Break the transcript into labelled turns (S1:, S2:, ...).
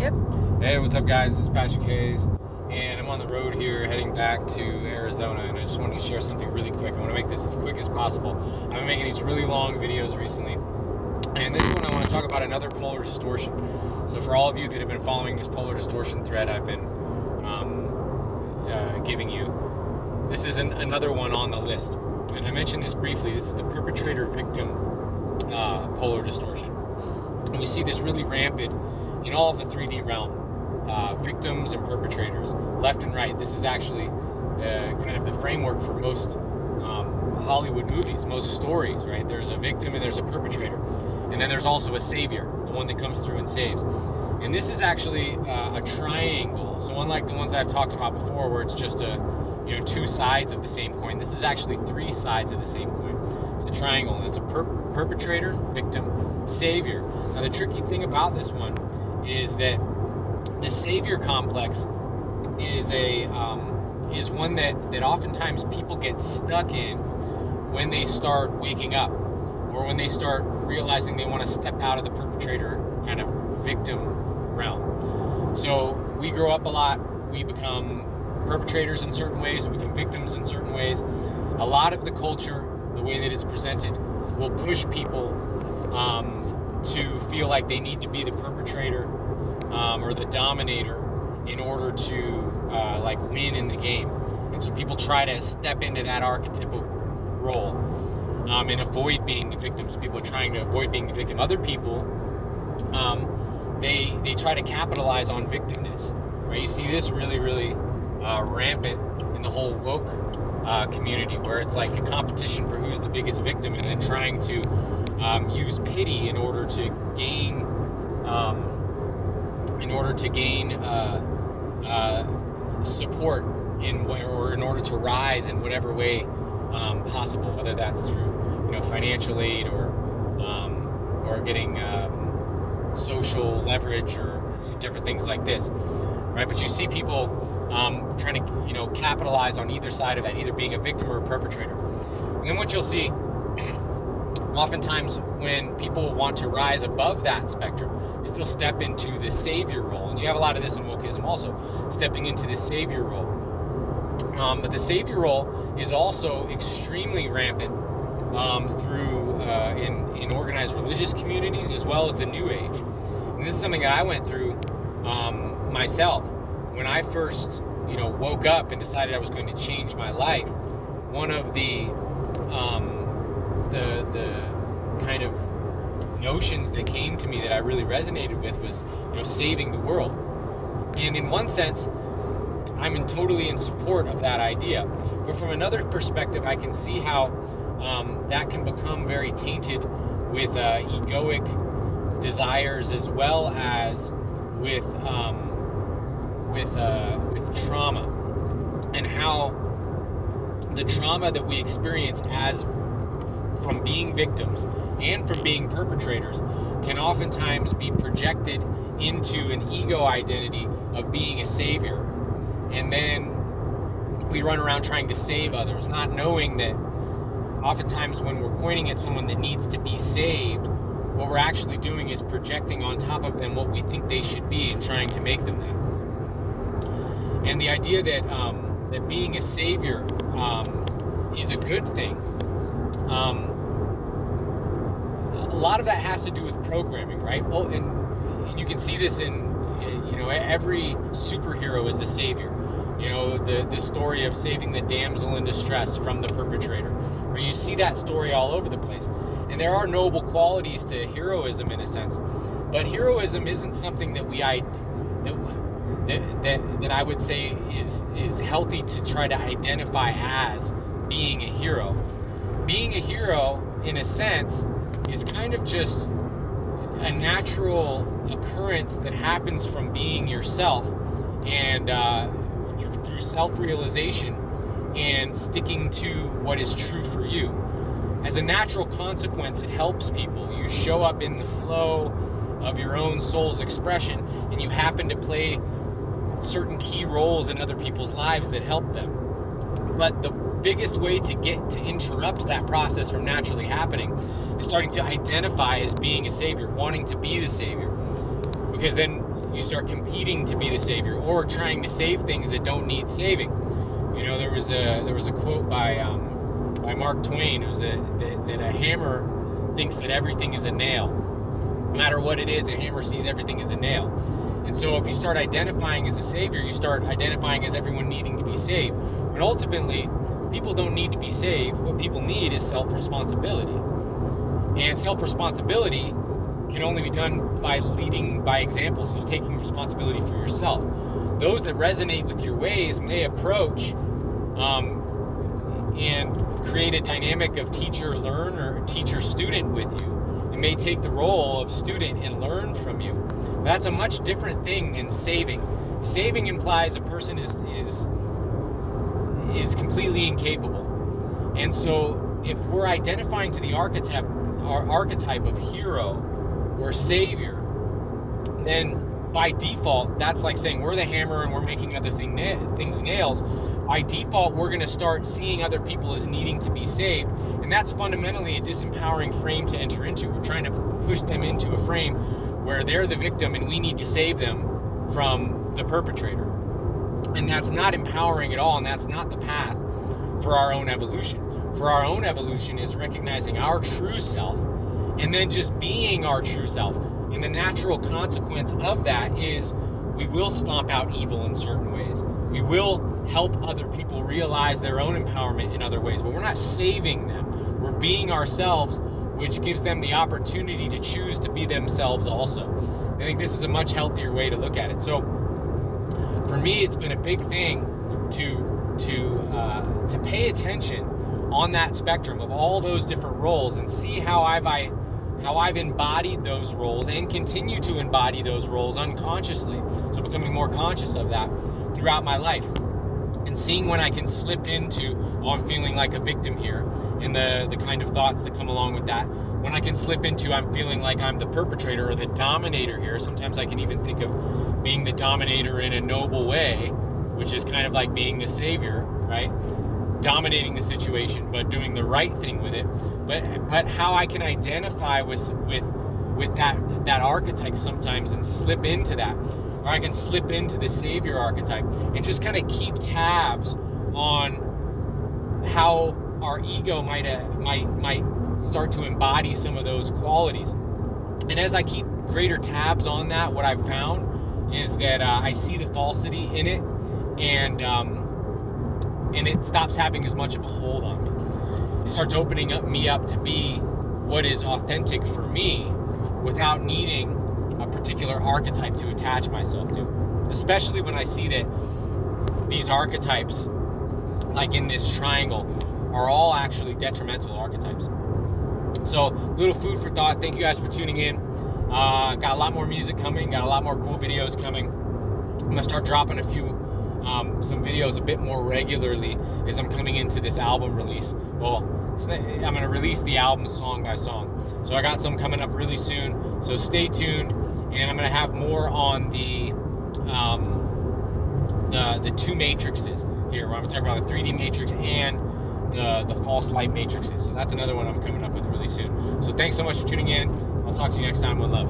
S1: Yep.
S2: Hey, what's up, guys? This is Patrick Hayes, and I'm on the road here heading back to Arizona, and I just wanted to share something really quick. I want to make this as quick as possible. I've been making these really long videos recently, and this one I want to talk about another polar distortion. So for all of you that have been following this polar distortion thread I've been giving you, this is another one on the list. And I mentioned this briefly. This is the perpetrator-victim polar distortion. And we see this really rampant in all of the 3D realm. Victims and perpetrators, left and right. This is actually kind of the framework for most Hollywood movies, most stories, right? There's a victim and there's a perpetrator. And then there's also a savior, the one that comes through and saves. And this is actually a triangle. So unlike the ones I've talked about before, where it's just two sides of the same coin, this is actually three sides of the same coin. It's a triangle. It's a perpetrator, victim, savior. Now the tricky thing about this one is that the savior complex is one that oftentimes people get stuck in when they start waking up, or when they start realizing they want to step out of the perpetrator kind of victim realm. So we grow up a lot, we become perpetrators in certain ways, we become victims in certain ways. A lot of the culture, the way that it's presented, will push people to feel like they need to be the perpetrator or the dominator in order to win in the game. And so people try to step into that archetypal role and avoid being the victims. People are trying to avoid being the victim. Other people, they try to capitalize on victimness. Right? You see this really rampant in the whole woke community, where it's like a competition for who's the biggest victim, and then trying to use pity in order to gain support or in order to rise in whatever way possible, whether that's through financial aid or getting social leverage or different things like this, right? But you see people trying to capitalize on either side of that, either being a victim or a perpetrator. And then what you'll see oftentimes when people want to rise above that spectrum is they'll step into the savior role. And you have a lot of this in wokeism also, stepping into the savior role. But the savior role is also extremely rampant through in organized religious communities, as well as the New Age. And this is something that I went through myself. When I first woke up and decided I was going to change my life, one of the kind of notions that came to me that I really resonated with was saving the world. And in one sense, I'm totally in support of that idea. But from another perspective, I can see how that can become very tainted with egoic desires, as well as with trauma, and how the trauma that we experience from being victims and from being perpetrators can oftentimes be projected into an ego identity of being a savior. And then we run around trying to save others, not knowing that oftentimes when we're pointing at someone that needs to be saved, what we're actually doing is projecting on top of them what we think they should be and trying to make them that. And the idea that being a savior is a good thing, a lot of that has to do with programming, right? Well, and you can see this in every superhero is a savior. The story of saving the damsel in distress from the perpetrator, where you see that story all over the place. And there are noble qualities to heroism in a sense, but heroism isn't something that that I would say is healthy to try to identify as being a hero. Being a hero, in a sense, is kind of just a natural occurrence that happens from being yourself, and through self-realization and sticking to what is true for you. As a natural consequence, it helps people. You show up in the flow of your own soul's expression, and you happen to play certain key roles in other people's lives that help them. But the biggest way to interrupt that process from naturally happening is starting to identify as being a savior, wanting to be the savior. Because then you start competing to be the savior, or trying to save things that don't need saving. You know, there was a quote by Mark Twain. It was that a hammer thinks that everything is a nail. No matter what it is, a hammer sees everything as a nail. And so if you start identifying as a savior, you start identifying as everyone needing to be saved. But ultimately, people don't need to be saved. What people need is self-responsibility. And self-responsibility can only be done by leading by example, so it's taking responsibility for yourself. Those that resonate with your ways may approach and create a dynamic of teacher-learner, teacher-student with you. It may take the role of student and learn from you. That's a much different thing than saving. Saving implies a person is completely incapable. And so if we're identifying to the archetype of hero or savior, then by default, that's like saying we're the hammer and we're making other things nails. By default, we're going to start seeing other people as needing to be saved. And that's fundamentally a disempowering frame to enter into. We're trying to push them into a frame where they're the victim and we need to save them from the perpetrator. And that's not empowering at all, and that's not the path for our own evolution. For our own evolution is recognizing our true self and then just being our true self. And the natural consequence of that is we will stomp out evil in certain ways. We will help other people realize their own empowerment in other ways, but we're not saving them. We're being ourselves, which gives them the opportunity to choose to be themselves also. I think this is a much healthier way to look at it. So for me, it's been a big thing to pay attention on that spectrum of all those different roles and see how I've embodied those roles and continue to embody those roles unconsciously. So becoming more conscious of that throughout my life, and seeing when I can slip into, oh, I'm feeling like a victim here, and the kind of thoughts that come along with that. When I can slip into, I'm feeling like I'm the perpetrator or the dominator here. Sometimes I can even think of being the dominator in a noble way, which is kind of like being the savior, right? Dominating the situation, but doing the right thing with it. But how I can identify with that archetype sometimes and slip into that, or I can slip into the savior archetype and just kind of keep tabs on how our ego might start to embody some of those qualities. And as I keep greater tabs on that, what I've found is that I see the falsity in it, and it stops having as much of a hold on me. It starts opening me up to be what is authentic for me without needing a particular archetype to attach myself to. Especially when I see that these archetypes, like in this triangle, are all actually detrimental archetypes. So, little food for thought. Thank you guys for tuning in. Got a lot more music coming, got a lot more cool videos coming. I'm gonna start dropping some videos a bit more regularly as I'm coming into this album release. Well, I'm gonna release the album song by song. So I got some coming up really soon, so stay tuned. And I'm gonna have more on the two matrices here, where I'm gonna talk about the 3D matrix and the false light matrices. So that's another one I'm coming up with really soon. So thanks so much for tuning in. I'll talk to you next time. One love.